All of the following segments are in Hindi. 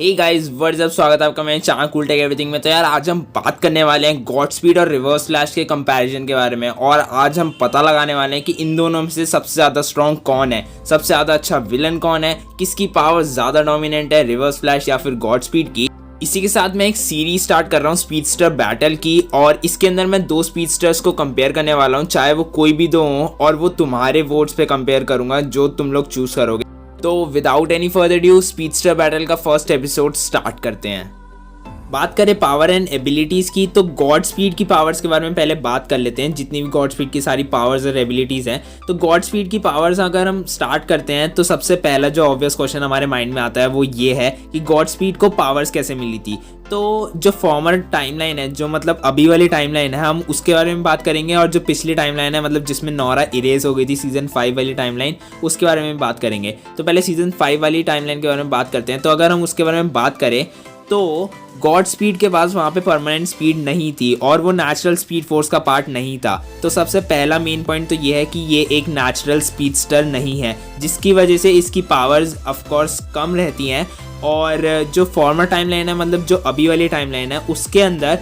हे गाइस व्हाट्स अप, स्वागत है आपका मेरे चैनल कूल टेक एवरीथिंग में। तो यार आज हम बात करने वाले हैं गॉड स्पीड और रिवर्स फ्लैश के कंपैरिजन के बारे में। और आज हम पता लगाने वाले हैं कि इन दोनों में से सबसे ज़्यादा स्ट्रॉन्ग कौन है, सबसे ज़्यादा अच्छा विलन कौन है, किसकी पावर ज़्यादा डोमिनेंट है, रिवर्स फ्लैश या फिर गॉड स्पीड की। इसी के साथ मैं एक सीरीज स्टार्ट कर रहा हूँ स्पीडस्टर बैटल की, और इसके अंदर मैं दो स्पीडस्टर्स को कंपेयर करने वाला हूँ, चाहे वो कोई भी दो हों, और वो तुम्हारे वोट्स पे कंपेयर करूंगा जो तुम लोग चूज करोगे। तो without any further due speedster battle का फर्स्ट एपिसोड स्टार्ट करते हैं। बात करें पावर एंड एबिलिटीज़ की, तो गॉड स्पीड की पावर्स के बारे में पहले बात कर लेते हैं। जितनी भी गॉड स्पीड की सारी पावर्स और एबिलिटीज़ हैं, तो गॉड स्पीड की पावर्स अगर हम स्टार्ट करते हैं तो सबसे पहला जो ऑब्वियस क्वेश्चन हमारे माइंड में आता है वो ये है कि गॉड स्पीड को पावर्स कैसे मिली थी। तो जो फॉर्मर टाइमलाइन है, जो मतलब अभी वाली टाइमलाइन है, हम उसके बारे में बात करेंगे। और जो पिछली टाइमलाइन है, मतलब जिसमें नोरा इरेज हो गई थी सीजन 5 वाली टाइमलाइन, उसके बारे में बात करेंगे। तो पहले सीजन 5 वाली टाइमलाइन के बारे में बात करते हैं। तो अगर हम उसके बारे में बात करें तो गॉड स्पीड के पास वहाँ पे परमानेंट स्पीड नहीं थी और वो नेचुरल स्पीड फोर्स का पार्ट नहीं था। तो सबसे पहला मेन पॉइंट तो ये है कि ये एक नेचुरल स्पीडस्टर नहीं है, जिसकी वजह से इसकी पावर्स ऑफ कोर्स कम रहती हैं। और जो फॉर्मर टाइमलाइन है, मतलब जो अभी वाली टाइमलाइन है, उसके अंदर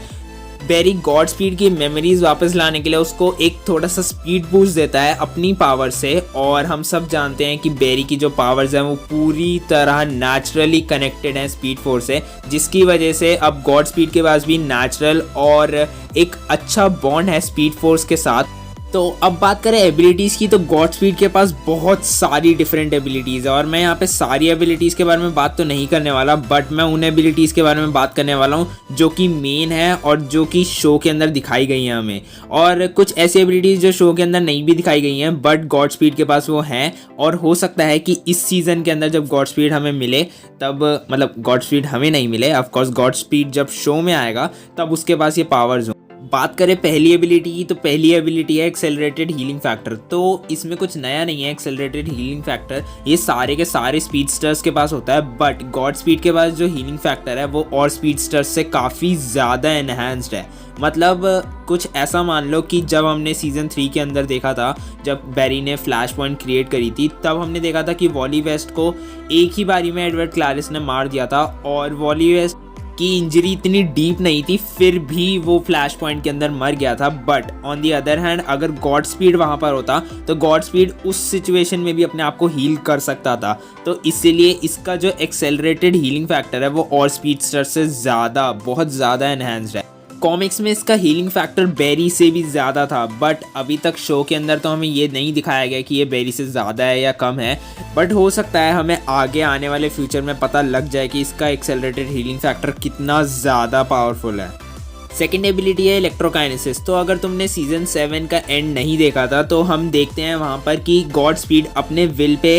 बेरी गॉड स्पीड की मेमोरीज वापस लाने के लिए उसको एक थोड़ा सा स्पीड बूस्ट देता है अपनी पावर से। और हम सब जानते हैं कि बेरी की जो पावर्स हैं वो पूरी तरह नेचुरली कनेक्टेड हैं स्पीड फोर्स से, जिसकी वजह से अब गॉड स्पीड के पास भी नेचुरल और एक अच्छा बॉन्ड है स्पीड फोर्स के साथ। तो अब बात करें एबिलिटीज़ की, तो गॉड स्पीड के पास बहुत सारी डिफरेंट एबिलिटीज़ है, और मैं यहाँ पे सारी एबिलिटीज़ के बारे में बात तो नहीं करने वाला, बट मैं उन एबिलिटीज़ के बारे में बात करने वाला हूँ जो कि मेन है और जो कि शो के अंदर दिखाई गई हैं हमें। और कुछ ऐसी एबिलिटीज़ जो शो के अंदर नहीं भी दिखाई गई हैं, बट गॉड स्पीड के पास वो हैं। और हो सकता है कि इस सीज़न के अंदर जब गॉड स्पीड हमें मिले तब, मतलब गॉड स्पीड हमें नहीं मिले, ऑफकोर्स गॉड स्पीड जब शो में आएगा तब उसके पास ये पावर्स हो। बात करें पहली एबिलिटी की, तो पहली एबिलिटी है एक्सेलरेटेड हीलिंग फैक्टर। तो इसमें कुछ नया नहीं है। एक्सेलरेटेड हीलिंग फैक्टर ये सारे के सारे स्पीडस्टर्स के पास होता है, बट गॉड स्पीड के पास जो हीलिंग फैक्टर है वो और स्पीडस्टर्स से काफ़ी ज़्यादा एनहांस्ड है। मतलब कुछ ऐसा मान लो कि जब हमने सीज़न 3 के अंदर देखा था, जब बेरी ने फ्लैश पॉइंट क्रिएट करी थी, तब हमने देखा था कि वॉली वेस्ट को एक ही बारी में एडवर्ड क्लैरिस ने मार दिया था, और वॉली वेस्ट की इंजरी इतनी डीप नहीं थी, फिर भी वो फ्लैश पॉइंट के अंदर मर गया था। But on the other hand अगर गॉड स्पीड वहाँ पर होता तो गॉड स्पीड उस सिचुएशन में भी अपने आप को हील कर सकता था। तो इसीलिए इसका जो एक्सेलरेटेड हीलिंग फैक्टर है वो और स्पीडस्टर से ज़्यादा, बहुत ज़्यादा एनहांस्ड है। कॉमिक्स में इसका हीलिंग फैक्टर बेरी से भी ज़्यादा था, बट अभी तक शो के अंदर तो हमें ये नहीं दिखाया गया कि ये बेरी से ज़्यादा है या कम है। बट हो सकता है हमें आगे आने वाले फ्यूचर में पता लग जाए कि इसका एक्सेलरेटेड हीलिंग फैक्टर कितना ज़्यादा पावरफुल है। सेकेंड एबिलिटी है इलेक्ट्रोकाइनेसिस। तो अगर तुमने सीजन 7 का एंड नहीं देखा था तो हम देखते हैं वहाँ पर कि गॉड स्पीड अपने विल पे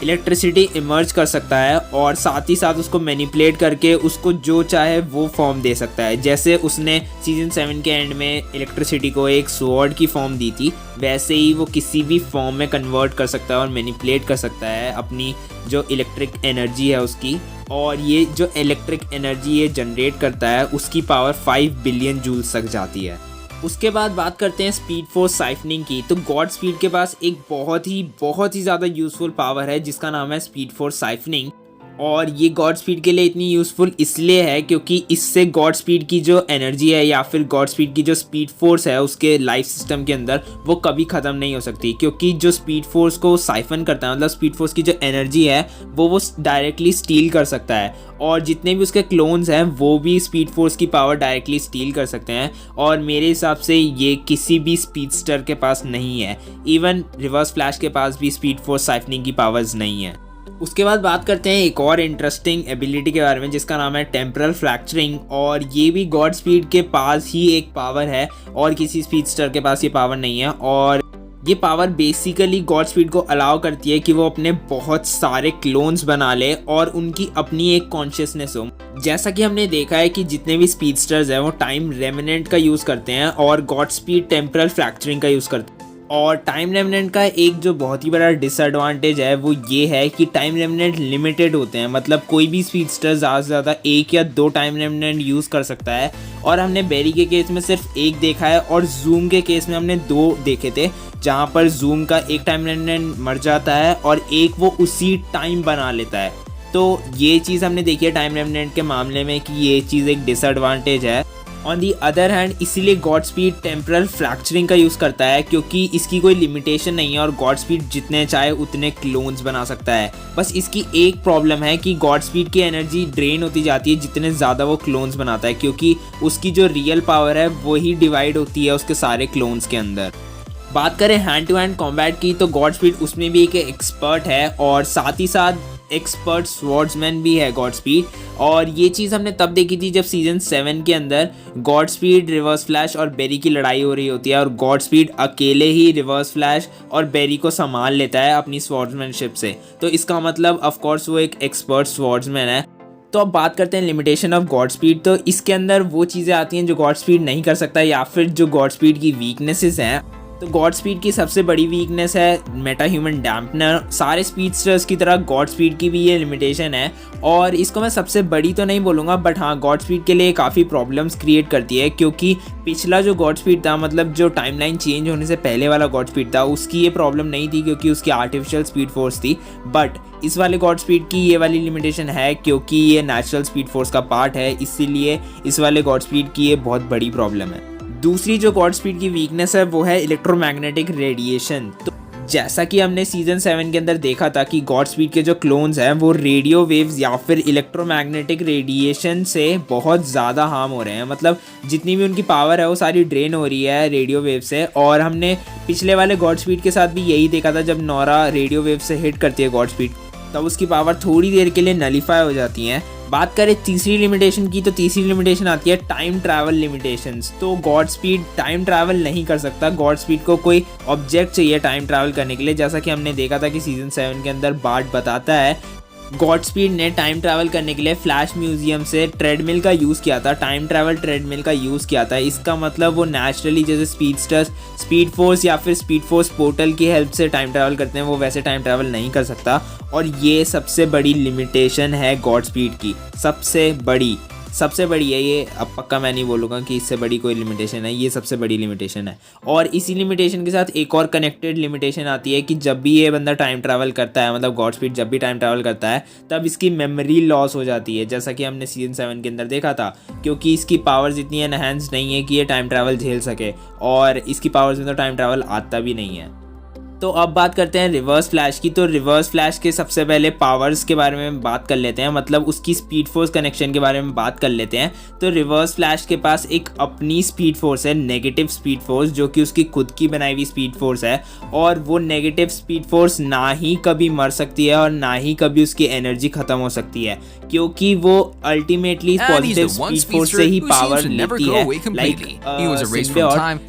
इलेक्ट्रिसिटी इमर्ज कर सकता है, और साथ ही साथ उसको मैनिपुलेट करके उसको जो चाहे वो फॉर्म दे सकता है। जैसे उसने सीजन 7 के एंड में इलेक्ट्रिसिटी को एक स्वॉर्ड की फॉर्म दी थी, वैसे ही वो किसी भी फॉर्म में कन्वर्ट कर सकता है और मैनिपुलेट कर सकता है अपनी जो इलेक्ट्रिक एनर्जी है उसकी। और ये जो इलेक्ट्रिक एनर्जी ये जनरेट करता है उसकी पावर 5 बिलियन जूल्स तक जाती है। उसके बाद बात करते हैं स्पीड फोर्स साइफनिंग की। तो गॉड स्पीड के पास एक बहुत ही ज़्यादा यूज़फुल पावर है जिसका नाम है स्पीड फोर्स साइफनिंग। और ये गॉड स्पीड के लिए इतनी यूज़फुल इसलिए है क्योंकि इससे गॉड स्पीड की जो एनर्जी है या फिर गॉड स्पीड की जो स्पीड फोर्स है उसके लाइफ सिस्टम के अंदर वो कभी ख़त्म नहीं हो सकती, क्योंकि जो स्पीड फोर्स को साइफन करता है, मतलब स्पीड फोर्स की जो एनर्जी है वो डायरेक्टली स्टील कर सकता है। और जितने भी उसके क्लोन्स हैं वो भी स्पीड फोर्स की पावर डायरेक्टली स्टील कर सकते हैं, और मेरे हिसाब से ये किसी भी स्पीडस्टर के पास नहीं है। इवन रिवर्स फ्लैश के पास भी स्पीड फोर्स साइफनिंग की पावर्स नहीं है। उसके बाद बात करते हैं एक और इंटरेस्टिंग एबिलिटी के बारे में जिसका नाम है टेम्परल फ्रैक्चरिंग। और ये भी गॉड स्पीड के पास ही एक पावर है और किसी स्पीडस्टर के पास ये पावर नहीं है। और ये पावर बेसिकली गॉड स्पीड को अलाउ करती है कि वो अपने बहुत सारे क्लोन्स बना ले और उनकी अपनी एक कॉन्शियसनेस हो। जैसा कि हमने देखा है कि जितने भी स्पीडस्टर्स हैं वो टाइम रेमिनेंट का यूज़ करते हैं और गॉड स्पीड टेम्परल फ्रैक्चरिंग का यूज़ करते हैं। और टाइम रेमिनेंट का एक जो बहुत ही बड़ा डिसएडवांटेज है वो ये है कि टाइम रेमिनेंट लिमिटेड होते हैं, मतलब कोई भी स्पीडस्टर ज़्यादा से ज़्यादा 1 या 2 टाइम रेमिनेंट यूज़ कर सकता है। और हमने बेरी के केस में सिर्फ 1 देखा है, और जूम के केस में हमने 2 देखे थे, जहाँ पर जूम का एक टाइम रेमिनेंट मर जाता है और एक वो उसी टाइम बना लेता है। तो ये चीज़ हमने देखी है टाइम रेमिनेंट के मामले में कि ये चीज़ एक डिसएडवांटेज है। ऑन दी अदर हैंड इसीलिए गॉड स्पीड टेम्परल फ्रैक्चरिंग का यूज़ करता है, क्योंकि इसकी कोई लिमिटेशन नहीं है और गॉड स्पीड जितने चाहे उतने क्लोन्स बना सकता है। बस इसकी एक प्रॉब्लम है कि गॉड स्पीड की एनर्जी ड्रेन होती जाती है जितने ज़्यादा वो क्लोन्स बनाता है, क्योंकि उसकी जो रियल पावर है वही डिवाइड होती है उसके सारे क्लोन्स के अंदर। बात करें हैंड टू हैंड कॉम्बैट की, तो गॉड स्पीड उसमें भी एक एक्सपर्ट है और साथ ही साथ एक्सपर्ट स्वॉर्ड्समैन भी है गॉड स्पीड। और ये चीज़ हमने तब देखी थी जब सीजन 7 के अंदर गॉड स्पीड, रिवर्स फ्लैश और बेरी की लड़ाई हो रही होती है और गॉड स्पीड अकेले ही रिवर्स फ्लैश और बेरी को संभाल लेता है अपनी स्वॉर्ड्समैनशिप से। तो इसका मतलब ऑफ कोर्स वो एक एक्सपर्ट स्वॉर्ड्समैन है। तो अब बात करते हैं लिमिटेशन ऑफ गॉड स्पीड। तो इसके अंदर वो चीज़ें आती हैं जो गॉड स्पीड नहीं कर सकता या फिर जो गॉड स्पीड की वीकनेसेस हैं। तो गॉड स्पीड की सबसे बड़ी वीकनेस है मेटा ह्यूमन डैम्पनर। सारे स्पीडस्टर्स की तरह गॉड स्पीड की भी ये लिमिटेशन है और इसको मैं सबसे बड़ी तो नहीं बोलूँगा, बट हाँ गॉड स्पीड के लिए काफ़ी प्रॉब्लम्स क्रिएट करती है, क्योंकि पिछला जो गॉड स्पीड था, मतलब जो टाइमलाइन चेंज होने से पहले वाला गॉड स्पीड था, उसकी ये प्रॉब्लम नहीं थी क्योंकि उसकी आर्टिफिशियल स्पीड फोर्स थी। बट इस वाले गॉड स्पीड की ये वाली लिमिटेशन है क्योंकि ये नेचुरल स्पीड फोर्स का पार्ट है, इसीलिए इस वाले गॉड स्पीड की ये बहुत बड़ी प्रॉब्लम है। दूसरी जो गॉड स्पीड की वीकनेस है वो है इलेक्ट्रोमैग्नेटिक रेडिएशन। तो जैसा कि हमने सीजन 7 के अंदर देखा था कि गॉड स्पीड के जो क्लोन्स हैं वो रेडियो वेव्स या फिर इलेक्ट्रोमैग्नेटिक रेडिएशन से बहुत ज़्यादा हार्म हो रहे हैं, मतलब जितनी भी उनकी पावर है वो सारी ड्रेन हो रही है रेडियो वेव से। और हमने पिछले वाले गॉड स्पीड के साथ भी यही देखा था, जब नोरा रेडियो वेव से हिट करती है गॉड स्पीड तब उसकी पावर थोड़ी देर के लिए नलीफाई हो जाती हैं। बात करें तीसरी लिमिटेशन की, तो तीसरी लिमिटेशन आती है टाइम ट्रैवल लिमिटेशंस। तो गॉड स्पीड टाइम ट्रैवल नहीं कर सकता, गॉड स्पीड को कोई ऑब्जेक्ट चाहिए टाइम ट्रैवल करने के लिए। जैसा कि हमने देखा था कि सीजन 7 के अंदर बार्ट बताता है गॉड स्पीड ने टाइम ट्रैवल करने के लिए फ्लैश म्यूजियम से ट्रेडमिल का यूज़ किया था, टाइम ट्रैवल ट्रेडमिल का यूज़ किया था। इसका मतलब वो नेचुरली जैसे स्पीडस्टर्स स्पीड फोर्स या फिर स्पीड फोर्स पोर्टल की हेल्प से टाइम ट्रैवल करते हैं, वो वैसे टाइम ट्रैवल नहीं कर सकता। और ये सबसे बड़ी लिमिटेशन है गॉड स्पीड की, सबसे बड़ी है ये। अब पक्का मैं नहीं बोलूँगा कि इससे बड़ी कोई लिमिटेशन है, ये सबसे बड़ी लिमिटेशन है। और इसी लिमिटेशन के साथ एक और कनेक्टेड लिमिटेशन आती है कि जब भी ये बंदा टाइम ट्रैवल करता है, मतलब गॉड स्पीड जब भी टाइम ट्रैवल करता है तब इसकी मेमोरी लॉस हो जाती है, जैसा कि हमने सीजन 7 के अंदर देखा था, क्योंकि इसकी पावर्स इतनी एनहेंस नहीं है कि ये टाइम ट्रैवल झेल सके और इसकी पावर्स में तो टाइम ट्रैवल आता भी नहीं है। तो अब बात करते हैं रिवर्स फ्लैश की। तो रिवर्स फ्लैश के सबसे पहले पावर्स के बारे में बात कर लेते हैं, मतलब उसकी स्पीड फोर्स कनेक्शन के बारे में बात कर लेते हैं। तो रिवर्स फ्लैश के पास एक अपनी स्पीड फोर्स है, नेगेटिव स्पीड फोर्स, जो कि उसकी खुद की बनाई हुई स्पीड फोर्स है। और वो नेगेटिव स्पीड फोर्स ना ही कभी मर सकती है और ना ही कभी उसकी एनर्जी खत्म हो सकती है, क्योंकि वो अल्टीमेटली पॉजिटिव स्पीड फोर्स से ही पावर लेती है, लाइक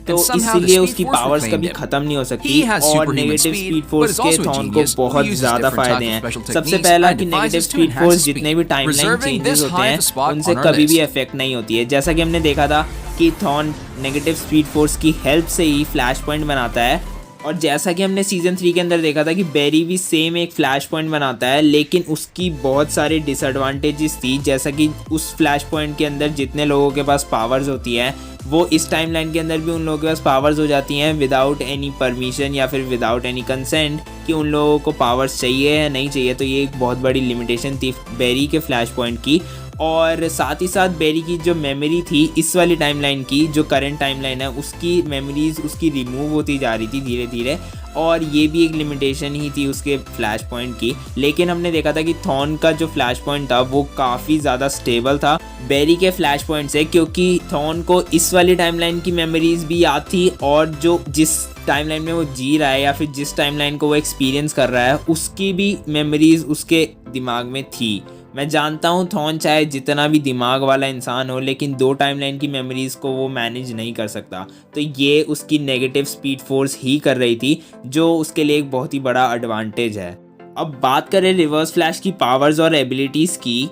तो इसलिए उसकी पावर्स कभी खत्म नहीं हो सकती। और नेगेटिव स्पीड फोर्स के थॉन को बहुत ज्यादा फायदे हैं। सबसे पहला कि नेगेटिव स्पीड फोर्स जितने भी टाइमलाइन चेंजेस होते हैं उनसे कभी भी इफेक्ट नहीं होती है। जैसा कि हमने देखा था कि थॉन नेगेटिव स्पीड फोर्स की हेल्प से ही फ्लैश पॉइंट बनाता है। और जैसा कि हमने सीजन 3 के अंदर देखा था कि बेरी भी सेम एक फ्लैश पॉइंट बनाता है, लेकिन उसकी बहुत सारे डिसएडवांटेजेस थी। जैसा कि उस फ्लैश पॉइंट के अंदर जितने लोगों के पास पावर्स होती हैं वो इस टाइमलाइन के अंदर भी उन लोगों के पास पावर्स हो जाती हैं विदाउट एनी परमिशन या फिर विदाउट एनी कंसेंट कि उन लोगों को पावर्स चाहिए या नहीं चाहिए। तो ये एक बहुत बड़ी लिमिटेशन थी बेरी के फ्लैश पॉइंट की। और साथ ही साथ बेरी की जो मेमोरी थी इस वाली टाइमलाइन की, जो करंट टाइमलाइन है उसकी मेमोरीज उसकी रिमूव होती जा रही थी धीरे धीरे, और ये भी एक लिमिटेशन ही थी उसके फ्लैश पॉइंट की। लेकिन हमने देखा था कि थॉन का जो फ्लैश पॉइंट था वो काफ़ी ज़्यादा स्टेबल था बेरी के फ्लैश पॉइंट से, क्योंकि थॉन को इस वाली टाइमलाइन की मेमोरीज भी याद थी और जो जिस टाइमलाइन में वो जी रहा है या फिर जिस टाइमलाइन को वो एक्सपीरियंस कर रहा है उसकी भी मेमोरीज उसके दिमाग में थी। मैं जानता हूँ थॉन चाहे जितना भी दिमाग वाला इंसान हो, लेकिन 2 टाइमलाइन की मेमोरीज को वो मैनेज नहीं कर सकता। तो ये उसकी नेगेटिव स्पीड फोर्स ही कर रही थी, जो उसके लिए एक बहुत ही बड़ा एडवांटेज है। अब बात करें रिवर्स फ्लैश की पावर्स और एबिलिटीज़ की,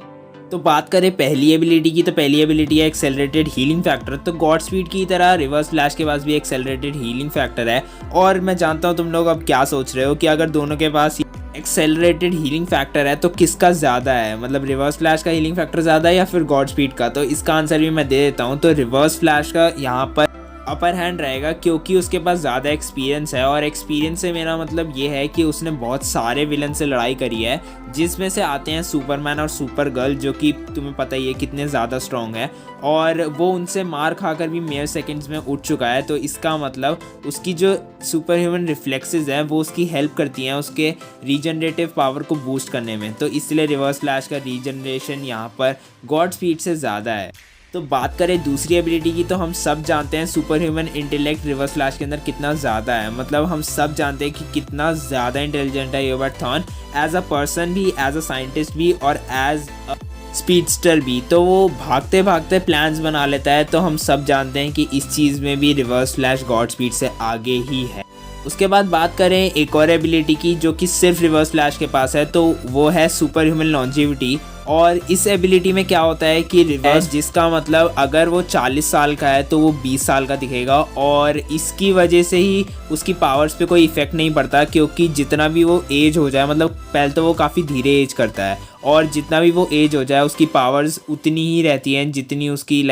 तो बात करें पहली एबिलिटी की, तो पहली एबिलिटी है एक्सेलरेटेड हीलिंग फैक्टर। तो गॉड स्पीड की तरह रिवर्स फ्लैश के पास भी एक्सेलरेटेड हीलिंग फैक्टर है। और मैं जानता हूँ तुम लोग अब क्या सोच रहे हो कि अगर दोनों के पास एक्सेलरेटेड हीलिंग फैक्टर है तो किसका ज़्यादा है, मतलब रिवर्स फ्लैश का हीलिंग फैक्टर ज़्यादा है या फिर गॉड स्पीड का। तो इसका आंसर भी मैं दे देता हूँ। तो रिवर्स फ्लैश का यहाँ पर अपर हैंड रहेगा क्योंकि उसके पास ज़्यादा एक्सपीरियंस है। और एक्सपीरियंस से मेरा मतलब ये है कि उसने बहुत सारे विलन से लड़ाई करी है, जिसमें से आते हैं सुपरमैन और सुपर गर्ल, जो कि तुम्हें पता ही है कितने ज़्यादा स्ट्रॉन्ग है। और वो उनसे मार खाकर भी मेयर सेकंड्स में उठ चुका है। तो इसका मतलब उसकी जो सुपर ह्यूमन रिफ्लेक्सेस हैं वो उसकी हेल्प करती हैं उसके रीजनरेटिव पावर को बूस्ट करने में। तो इसलिए रिवर्स फ्लैश का रीजनरेशन यहाँ पर गॉड स्पीड से ज़्यादा है। तो बात करें दूसरी एबिलिटी की, तो हम सब जानते हैं super human intellect reverse flash के अंदर कितना ज़्यादा है। मतलब हम सब जानते हैं कि कितना ज़्यादा इंटेलिजेंट है योबर्ट थॉर्न, एज अ पर्सन भी, एज अ साइंटिस्ट भी और एज अ स्पीडस्टर भी। तो वो भागते भागते प्लान्स बना लेता है। तो हम सब जानते हैं कि इस चीज़ में भी रिवर्स फ्लैश गॉड स्पीड से आगे ही है। उसके बाद बात करें एक और एबिलिटी की जो कि सिर्फ रिवर्स फ्लैश के पास है, तो वो है सुपर ह्यूमन लॉन्जिविटी। और इस एबिलिटी में क्या होता है कि रिवर्स, जिसका मतलब अगर वो 40 साल का है तो वो 20 साल का दिखेगा। और इसकी वजह से ही उसकी पावर्स पे कोई इफेक्ट नहीं पड़ता, क्योंकि जितना भी वो एज हो जाए, मतलब पहले तो वो काफ़ी धीरे एज करता है, और जितना भी वो एज हो जाए उसकी पावर्स उतनी ही रहती हैं जितनी उसकी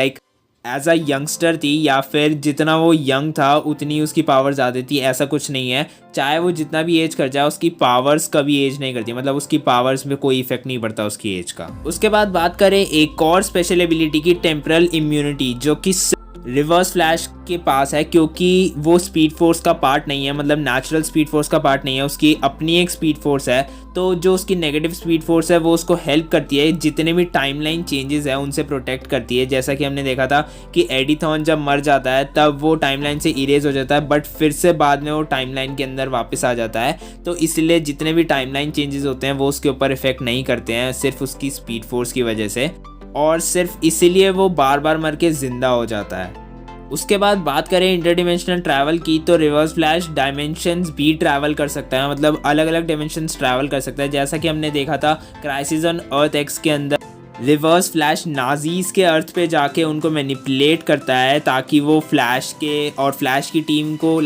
एज अ यंगस्टर थी, या फिर जितना वो यंग था उतनी उसकी पावर ज़्यादा थी। ऐसा कुछ नहीं है, चाहे वो जितना भी एज कर जाए उसकी पावर्स कभी एज नहीं करती, मतलब उसकी पावर्स में कोई इफेक्ट नहीं पड़ता उसकी एज का। उसके बाद बात करें एक और स्पेशल एबिलिटी की, टेम्परल इम्यूनिटी, जो कि रिवर्स फ्लैश के पास है, क्योंकि वो स्पीड फोर्स का पार्ट नहीं है, मतलब नेचुरल स्पीड फोर्स का पार्ट नहीं है, उसकी अपनी एक स्पीड फोर्स है। तो जो उसकी नेगेटिव स्पीड फोर्स है वो उसको हेल्प करती है, जितने भी टाइमलाइन चेंजेस है उनसे प्रोटेक्ट करती है। जैसा कि हमने देखा था कि एडी थॉर्न जब मर जाता है तब वो टाइमलाइन से इरेज हो जाता है, बट फिर से बाद में वो टाइमलाइन के अंदर वापस आ जाता है। तो इसलिए जितने भी टाइमलाइन चेंजेस होते हैं वो उसके ऊपर इफेक्ट नहीं करते हैं, सिर्फ उसकी स्पीड फोर्स की वजह से, और सिर्फ इसीलिए वो बार बार मर के जिंदा हो जाता है। उसके बाद बात करें इंटरडिमेंशनल ट्रैवल की, तो रिवर्स फ्लैश डायमेंशंस भी ट्रैवल कर सकता है, मतलब अलग अलग डायमेंशंस ट्रैवल कर सकता है। जैसा कि हमने देखा था क्राइसिस ऑन अर्थ एक्स के अंदर, रिवर्स फ्लैश नाजीज के अर्थ पे जाके उनको मैनिपुलेट करता है ताकि वो फ्लैश के और फ्लैश की टीम को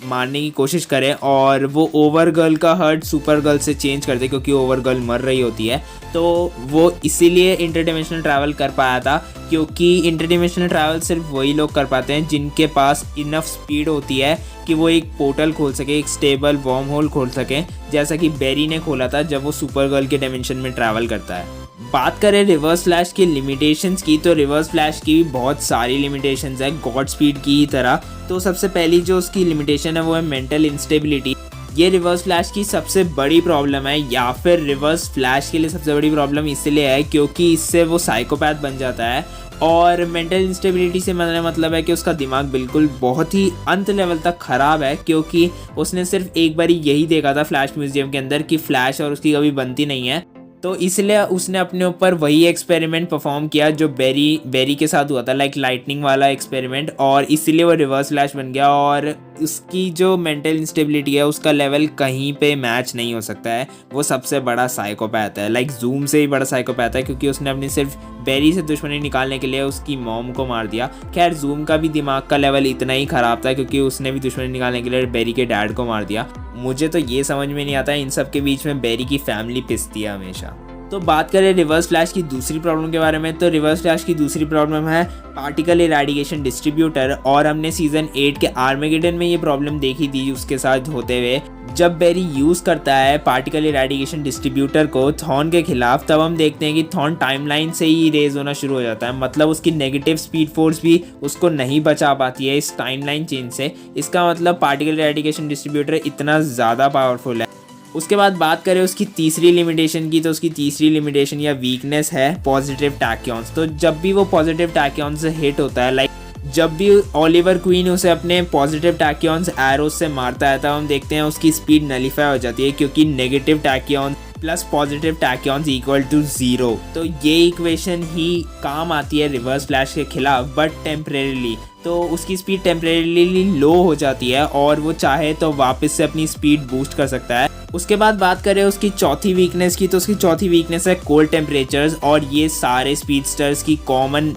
मारने की कोशिश करे, और वो ओवर गर्ल का हर्ट सुपर गर्ल से चेंज कर दे, क्योंकि ओवर गर्ल मर रही होती है। तो वो इसीलिए इंटरडिमेंशनल ट्रैवल कर पाया था, क्योंकि इंटरडिमेंशनल ट्रैवल सिर्फ वही लोग कर पाते हैं जिनके पास इनफ स्पीड होती है कि वो एक पोर्टल खोल सके, एक स्टेबल वॉर्म होल खोल सके, जैसा कि बेरी ने खोला था जब वो सुपर गर्ल के डायमेंशन में ट्रैवल करता है। बात करें रिवर्स फ्लैश की लिमिटेशंस की, तो रिवर्स फ्लैश की भी बहुत सारी लिमिटेशंस है गॉड स्पीड की ही तरह। तो सबसे पहली जो उसकी लिमिटेशन है वो है मेंटल इंस्टेबिलिटी। ये रिवर्स फ्लैश की सबसे बड़ी प्रॉब्लम है, या फिर रिवर्स फ्लैश के लिए सबसे बड़ी प्रॉब्लम इसलिए है क्योंकि इससे वो साइकोपैथ बन जाता है। और मेंटल इंस्टेबिलिटी से मेरा मतलब है कि उसका दिमाग बिल्कुल बहुत ही अंत लेवल तक ख़राब है, क्योंकि उसने सिर्फ एक बार यही देखा था फ्लैश म्यूजियम के अंदर कि फ्लैश और उसकी कभी बनती नहीं है। तो इसलिए उसने अपने ऊपर वही एक्सपेरिमेंट परफॉर्म किया जो बेरी के साथ हुआ था, लाइटनिंग वाला एक्सपेरिमेंट, और इसीलिए वो रिवर्स फ्लैश बन गया। और उसकी जो मेंटल इंस्टेबिलिटी है उसका लेवल कहीं पे मैच नहीं हो सकता है। वो सबसे बड़ा साइकोपैथ है, जूम से ही बड़ा साइकोपैथ है, क्योंकि उसने अपनी सिर्फ बेरी से दुश्मनी निकालने के लिए उसकी मॉम को मार दिया। खैर जूम का भी दिमाग का लेवल इतना ही ख़राब था, क्योंकि उसने भी दुश्मनी निकालने के लिए बेरी के डैड को मार दिया। मुझे तो ये समझ में नहीं आता इन सब के बीच में बेरी की फैमिली पिसती है हमेशा। तो बात करें रिवर्स फ्लैश की दूसरी प्रॉब्लम के बारे में, तो रिवर्स फ्लैश की दूसरी प्रॉब्लम है पार्टिकल इरेडिएशन डिस्ट्रीब्यूटर। और हमने सीजन 8 के आर्मेगेडन में ये प्रॉब्लम देखी थी उसके साथ होते हुए। जब बेरी यूज़ करता है पार्टिकल इरेडिएशन डिस्ट्रीब्यूटर को थॉर्न के खिलाफ, तब हम देखते हैं कि थॉर्न टाइमलाइन से ही इरेज होना शुरू हो जाता है, मतलब उसकी नेगेटिव स्पीड फोर्स भी उसको नहीं बचा पाती है इस टाइमलाइन चेंज से। इसका मतलब पार्टिकल इरेडिएशन डिस्ट्रीब्यूटर इतना ज़्यादा पावरफुल है। उसके बाद बात करें उसकी तीसरी लिमिटेशन की, तो उसकी तीसरी लिमिटेशन या वीकनेस है पॉजिटिव टैक्यॉन्स। तो जब भी वो पॉजिटिव टैक्यॉन्स से हिट होता है, जब भी ओलिवर क्वीन उसे अपने पॉजिटिव टैक्यॉन्स एरोस से मारता है, तब हम देखते हैं उसकी स्पीड नलीफाई हो जाती है, क्योंकि negative tachyons plus positive tachyons equal to 0। तो ये इक्वेशन ही काम आती है रिवर्स फ्लैश के खिलाफ, बट टेम्परेरीली। तो उसकी स्पीड टेम्परेरीली लो हो जाती है और वो चाहे तो वापस से अपनी स्पीड बूस्ट कर सकता है। उसके बाद बात करें उसकी चौथी वीकनेस की, तो उसकी चौथी वीकनेस है कोल्ड टेम्परेचर्स। और ये सारे स्पीडस्टर्स की कॉमन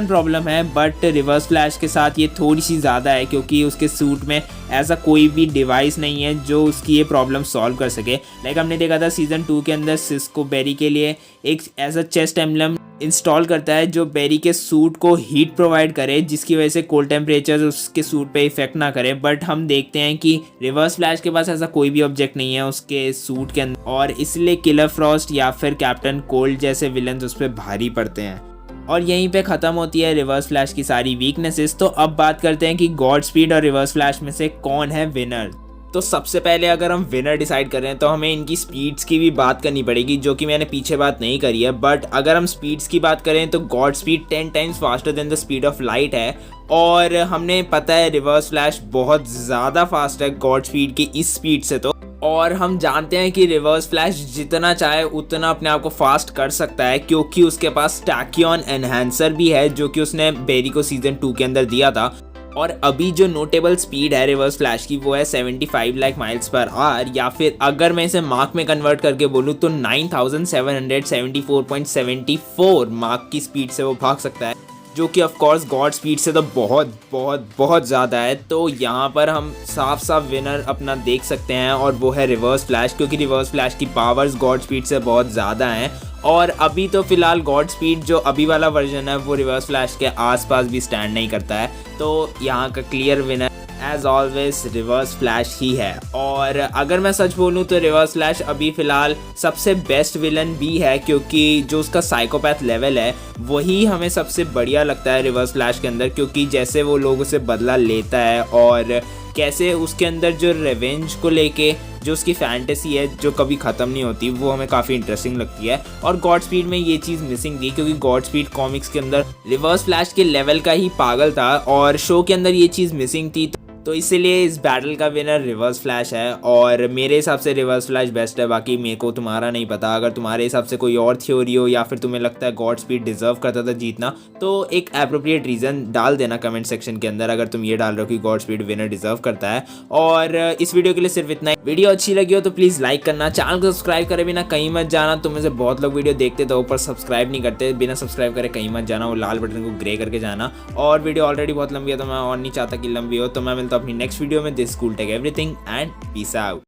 प्रॉब्लम है, बट रिवर्स फ्लैश के साथ ये थोड़ी सी ज़्यादा है, क्योंकि उसके सूट में ऐसा कोई भी डिवाइस नहीं है जो उसकी ये प्रॉब्लम सॉल्व कर सके। हमने देखा था सीजन 2 के अंदर सिस्को बेरी के लिए एक ऐसा चेस्ट एम्बलम इंस्टॉल करता है जो बेरी के सूट को हीट प्रोवाइड करे, जिसकी वजह से कोल्ड टेम्परेचर उसके सूट पे इफेक्ट ना करे। बट हम देखते हैं कि रिवर्स फ्लैश के पास ऐसा कोई भी ऑब्जेक्ट नहीं है उसके सूट के अंदर, और इसलिए किलर फ्रॉस्ट या फिर कैप्टन कोल्ड जैसे विलन्स उस पर भारी पड़ते हैं। और यहीं पे ख़त्म होती है रिवर्स फ्लैश की सारी वीकनेसेस। तो अब बात करते हैं कि गॉड स्पीड और रिवर्स फ्लैश में से कौन है विनर। तो सबसे पहले अगर हम विनर डिसाइड कर रहे हैं तो हमें इनकी स्पीड्स की भी बात करनी पड़ेगी, जो कि मैंने पीछे बात नहीं करी है। बट अगर हम स्पीड्स की बात करें तो God speed 10 times faster than the speed of light है, और हमने पता है रिवर्स फ्लैश बहुत ज़्यादा फास्ट है गॉड स्पीड की इस स्पीड से। तो और हम जानते हैं कि रिवर्स फ्लैश जितना चाहे उतना अपने आप को फास्ट कर सकता है, क्योंकि उसके पास टैकियन एनहांसर भी है जो कि उसने बेरी को सीजन 2 के अंदर दिया था। और अभी जो नोटेबल स्पीड है रिवर्स फ्लैश की वो है 75 लाख माइल्स पर आवर, या फिर अगर मैं इसे मार्क में कन्वर्ट करके बोलूँ तो 9774.74 मार्क की स्पीड से वो भाग सकता है, जो कि ऑफ कोर्स गॉड स्पीड से तो बहुत बहुत बहुत ज़्यादा है। तो यहाँ पर हम साफ साफ विनर अपना देख सकते हैं, और वो है रिवर्स फ्लैश, क्योंकि रिवर्स फ्लैश की पावर्स गॉड स्पीड से बहुत ज़्यादा हैं। और अभी तो फिलहाल गॉड स्पीड जो अभी वाला वर्जन है वो रिवर्स फ्लैश के आसपास भी स्टैंड नहीं करता है। तो यहाँ का clear winner as always reverse flash ही है। और अगर मैं सच बोलूँ तो रिवर्स फ्लैश अभी फ़िलहाल सबसे बेस्ट विलन भी है, क्योंकि जो उसका साइकोपैथ लेवल है वही हमें सबसे बढ़िया लगता है रिवर्स फ्लैश के अंदर, क्योंकि जैसे वो लोगों से बदला लेता है और कैसे उसके अंदर जो रिवेंज को लेके जो उसकी फैंटेसी है जो कभी ख़त्म नहीं होती, वो हमें काफ़ी इंटरेस्टिंग लगती है। और गॉड स्पीड में ये चीज़ मिसिंग थी, क्योंकि गॉड स्पीड कॉमिक्स के अंदर रिवर्स फ्लैश के लेवल का ही पागल था और शो के अंदर ये चीज़ मिसिंग थी। तो इसीलिए इस बैटल का विनर रिवर्स फ्लैश है, और मेरे हिसाब से रिवर्स फ्लैश बेस्ट है। बाकी मेरे को तुम्हारा नहीं पता, अगर तुम्हारे हिसाब से कोई और थ्योरी हो या फिर तुम्हें लगता है गॉड स्पीड डिजर्व करता था जीतना, तो एक एप्रोप्रिएट रीज़न डाल देना कमेंट सेक्शन के अंदर, अगर तुम ये डाल रहे हो कि गॉड स्पीड विनर डिजर्व करता है। और इस वीडियो के लिए सिर्फ इतना ही। वीडियो अच्छी लगी हो तो प्लीज़ लाइक करना, चैनल को सब्सक्राइब करे बिना कहीं मत जाना। तुम में से बहुत लोग वीडियो देखते तो ऊपर सब्सक्राइब नहीं करते, बिना सब्सक्राइब करे कहीं मत जाना, वो लाल बटन को ग्रे करके जाना। और वीडियो ऑलरेडी बहुत लंबी है तो मैं और नहीं चाहता कि लंबी हो, तो मैं मिलता हूँ अपनी नेक्स्ट वीडियो में। This is Cool Tech Everything and peace out.